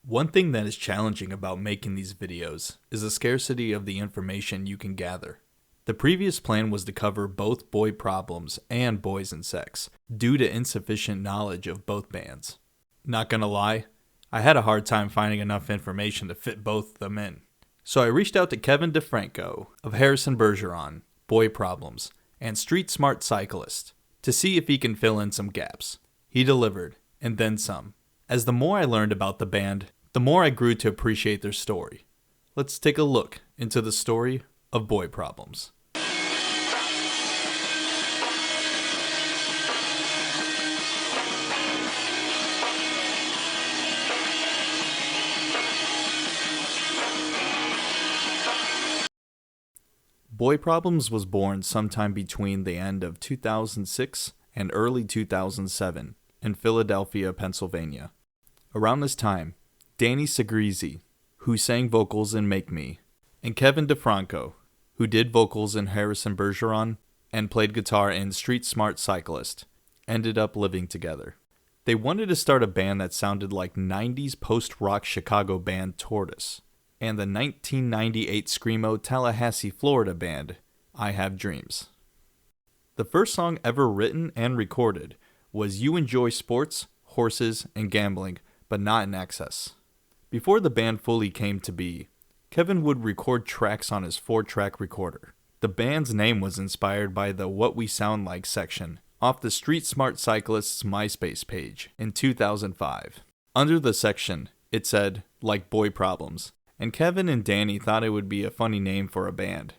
One thing that is challenging about making these videos is the scarcity of the information you can gather. The previous plan was to cover both Boy Problems and Boys and Sex, due to insufficient knowledge of both bands. Not gonna lie, I had a hard time finding enough information to fit both of them in. So I reached out to Kevin DeFranco of Harrison Bergeron, Boy Problems, and Street Smart Cyclist to see if he can fill in some gaps. He delivered, and then some. As the more I learned about the band, the more I grew to appreciate their story. Let's take a look into the story of Boy Problems. Boy Problems was born sometime between the end of 2006 and early 2007 in Philadelphia, Pennsylvania. Around this time, Danny Segrezi, who sang vocals in Make Me, and Kevin DeFranco, who did vocals in Harrison Bergeron and played guitar in Street Smart Cyclist, ended up living together. They wanted to start a band that sounded like 90s post-rock Chicago band Tortoise, and the 1998 screamo Tallahassee, Florida band, I Have Dreams. The first song ever written and recorded was You Enjoy Sports, Horses, and Gambling, but Not in Excess. Before the band fully came to be, Kevin would record tracks on his 4-track recorder. The band's name was inspired by the What We Sound Like section off the Street Smart Cyclist's MySpace page in 2005. Under the section, it said, like Boy Problems, and Kevin and Danny thought it would be a funny name for a band.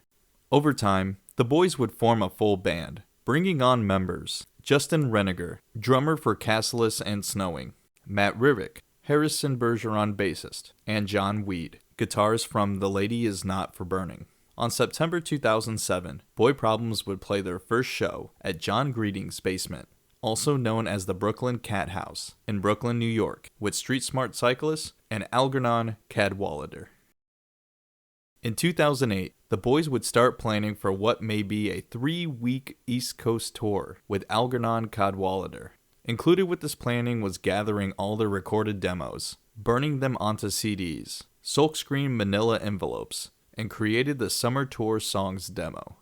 Over time, the boys would form a full band, bringing on members Justin Reniger, drummer for Castless and Snowing, Matt Rivik, Harrison Bergeron bassist, and John Weed, guitars from The Lady Is Not for Burning. On September 2007, Boy Problems would play their first show at John Greeting's basement, also known as the Brooklyn Cat House, in Brooklyn, New York, with Street Smart Cyclist and Algernon Cadwallader. In 2008, the boys would start planning for what may be a 3-week East Coast tour with Algernon Cadwallader. Included with this planning was gathering all the recorded demos, burning them onto CDs, silkscreen manila envelopes, and created the Summer Tour Songs demo.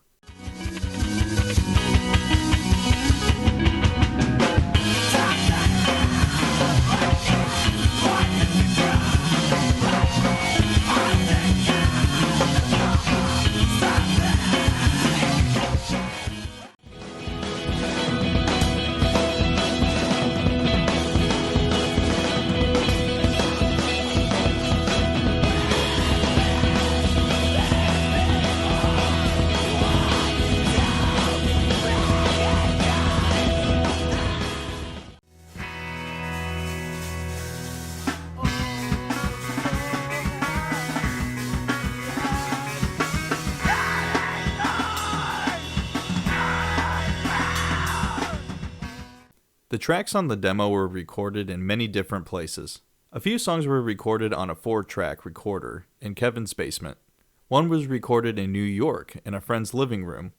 The tracks on the demo were recorded in many different places. A few songs were recorded on a 4-track recorder in Kevin's basement. One was recorded in New York in a friend's living room,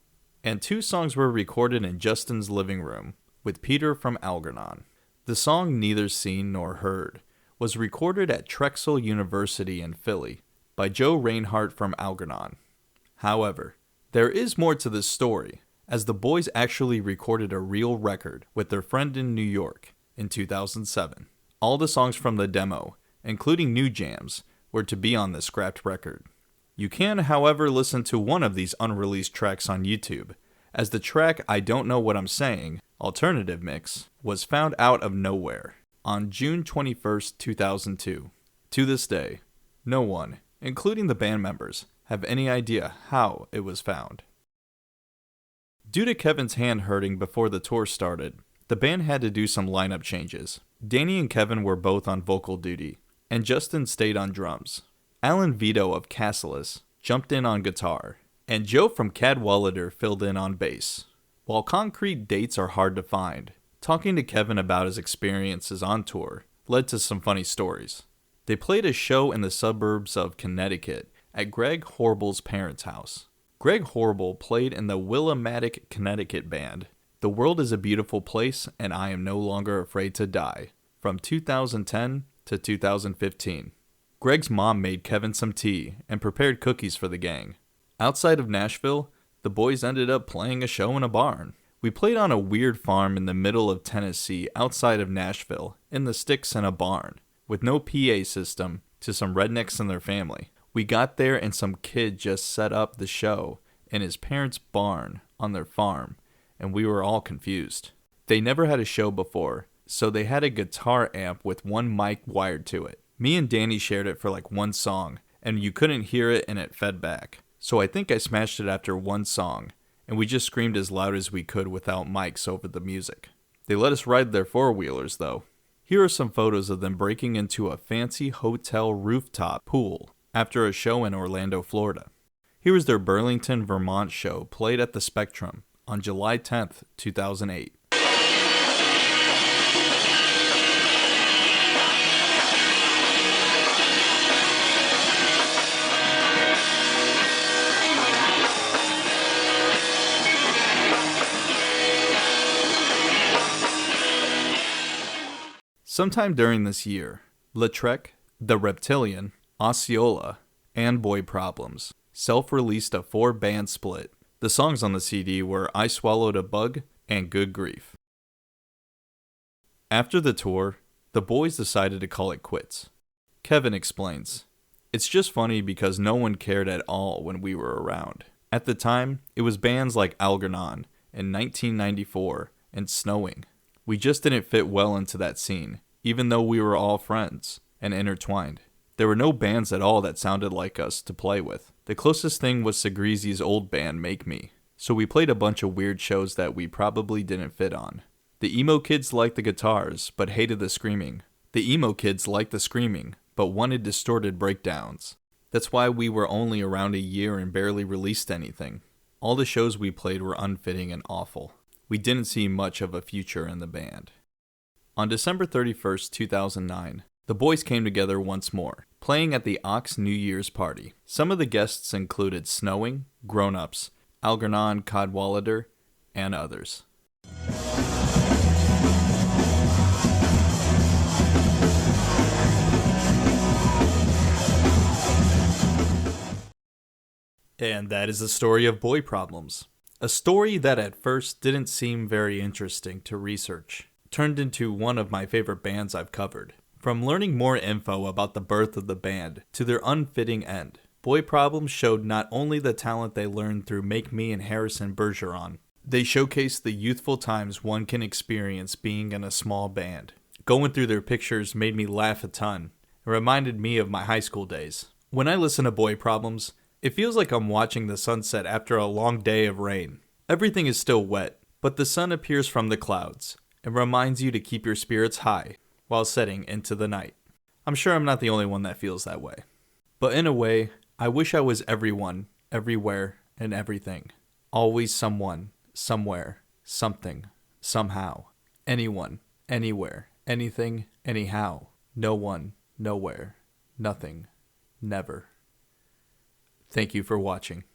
and 2 songs were recorded in Justin's living room with Peter from Algernon. The song Neither Seen Nor Heard was recorded at Drexel University in Philly by Joe Reinhardt from Algernon. However, there is more to this story, as the boys actually recorded a real record with their friend in New York in 2007. All the songs from the demo, including new jams, were to be on the scrapped record. You can, however, listen to one of these unreleased tracks on YouTube, as the track I Don't Know What I'm Saying, alternative mix, was found out of nowhere on June 21st, 2002. To this day, no one, including the band members, have any idea how it was found. Due to Kevin's hand hurting before the tour started, the band had to do some lineup changes. Danny and Kevin were both on vocal duty, and Justin stayed on drums. Alan Vito of Castless jumped in on guitar, and Joe from Cadwallader filled in on bass. While concrete dates are hard to find, talking to Kevin about his experiences on tour led to some funny stories. They played a show in the suburbs of Connecticut at Greg Horble's parents' house. Greg Horrible played in the Willimantic, Connecticut band The World is a Beautiful Place and I Am No Longer Afraid to Die from 2010 to 2015. Greg's mom made Kevin some tea and prepared cookies for the gang. Outside of Nashville, the boys ended up playing a show in a barn. We played on a weird farm in the middle of Tennessee outside of Nashville, in the sticks in a barn, with no PA system, to some rednecks and their family. We got there and some kid just set up the show in his parents' barn on their farm, and we were all confused. They never had a show before, so they had a guitar amp with one mic wired to it. Me and Danny shared it for like one song, and you couldn't hear it and it fed back. So I think I smashed it after one song, and we just screamed as loud as we could without mics over the music. They let us ride their four-wheelers though. Here are some photos of them breaking into a fancy hotel rooftop pool after a show in Orlando, Florida. Here is their Burlington, Vermont show played at the Spectrum on July 10th, 2008. Sometime during this year, Lautrec, The Reptilian, Osceola, and Boy Problems self-released a 4-band split. The songs on the CD were I Swallowed a Bug and Good Grief. After the tour, the boys decided to call it quits. Kevin explains, "It's just funny because no one cared at all when we were around. At the time, it was bands like Algernon in 1994 and Snowing. We just didn't fit well into that scene, even though we were all friends and intertwined. There were no bands at all that sounded like us to play with. The closest thing was Segreezy's old band Make Me, so we played a bunch of weird shows that we probably didn't fit on. The emo kids liked the guitars, but hated the screaming. The emo kids liked the screaming, but wanted distorted breakdowns. That's why we were only around a year and barely released anything. All the shows we played were unfitting and awful. We didn't see much of a future in the band." On December 31st, 2009, the boys came together once more, playing at the Ox New Year's party. Some of the guests included Snowing, Grown Ups, Algernon Cadwallader, and others. And that is the story of Boy Problems. A story that at first didn't seem very interesting to research, turned into one of my favorite bands I've covered. From learning more info about the birth of the band to their unfitting end, Boy Problems showed not only the talent they learned through Make Me and Harrison Bergeron, they showcased the youthful times one can experience being in a small band. Going through their pictures made me laugh a ton. It reminded me of my high school days. When I listen to Boy Problems, it feels like I'm watching the sunset after a long day of rain. Everything is still wet, but the sun appears from the clouds and reminds you to keep your spirits high while setting into the night. I'm sure I'm not the only one that feels that way. But in a way, I wish I was everyone, everywhere, and everything. Always someone, somewhere, something, somehow. Anyone, anywhere, anything, anyhow. No one, nowhere, nothing, never. Thank you for watching.